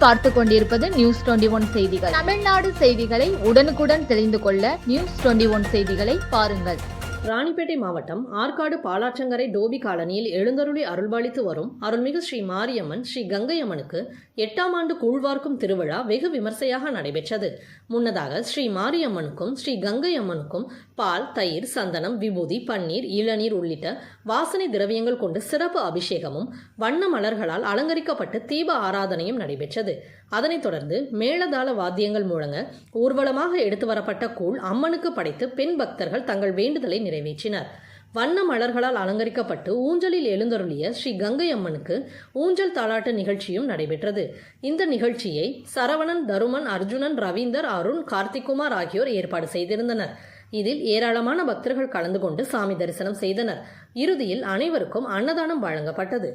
நீங்கள் பார்த்து கொண்டிருப்பது நியூஸ் 21 செய்திகள். தமிழ்நாடு செய்திகளை உடனுக்குடன் தெரிந்து கொள்ள நியூஸ் 21 செய்திகளை பாருங்கள். ராணிப்பேட்டை மாவட்டம் ஆற்காடு பாலாற்றங்கரை டோபி காலனியில் எழுந்தருளி அருள்பாலித்து வரும் அருள்மிகு ஸ்ரீ மாரியம்மன் ஸ்ரீ கங்கையம்மனுக்கு 8ஆம் ஆண்டு கூழ்வார்க்கும் திருவிழா வெகு விமர்சையாக நடைபெற்றது. முன்னதாக ஸ்ரீ மாரியம்மனுக்கும் ஸ்ரீ கங்கையம்மனுக்கும் பால், தயிர், சந்தனம், விபூதி, பன்னீர், இளநீர் உள்ளிட்ட வாசனை திரவியங்கள் கொண்டு சிறப்பு அபிஷேகமும் வண்ண மலர்களால் அலங்கரிக்கப்பட்டு தீப ஆராதனையும் நடைபெற்றது. அதனைத் தொடர்ந்து மேளதாள வாத்தியங்கள் முழங்க ஊர்வலமாக எடுத்து வரப்பட்ட கூழ் அம்மனுக்கு படைத்து பெண் பக்தர்கள் தங்கள் வேண்டுதலை நிறைவேற்றினர். வண்ண மலர்களால் அலங்கரிக்கப்பட்டு ஊஞ்சலில் எழுந்தருளிய ஸ்ரீ கங்கை அம்மனுக்கு ஊஞ்சல் தாலாட்டு நிகழ்ச்சியும் நடைபெற்றது. இந்த நிகழ்ச்சியை சரவணன், தருமன், அர்ஜுனன், ரவீந்தர், அருண், கார்த்திக்குமார் ஆகியோர் ஏற்பாடு செய்திருந்தனர். இதில் ஏராளமான பக்தர்கள் கலந்து கொண்டு சாமி தரிசனம் செய்தனர். இறுதியில் அனைவருக்கும் அன்னதானம் வழங்கப்பட்டது.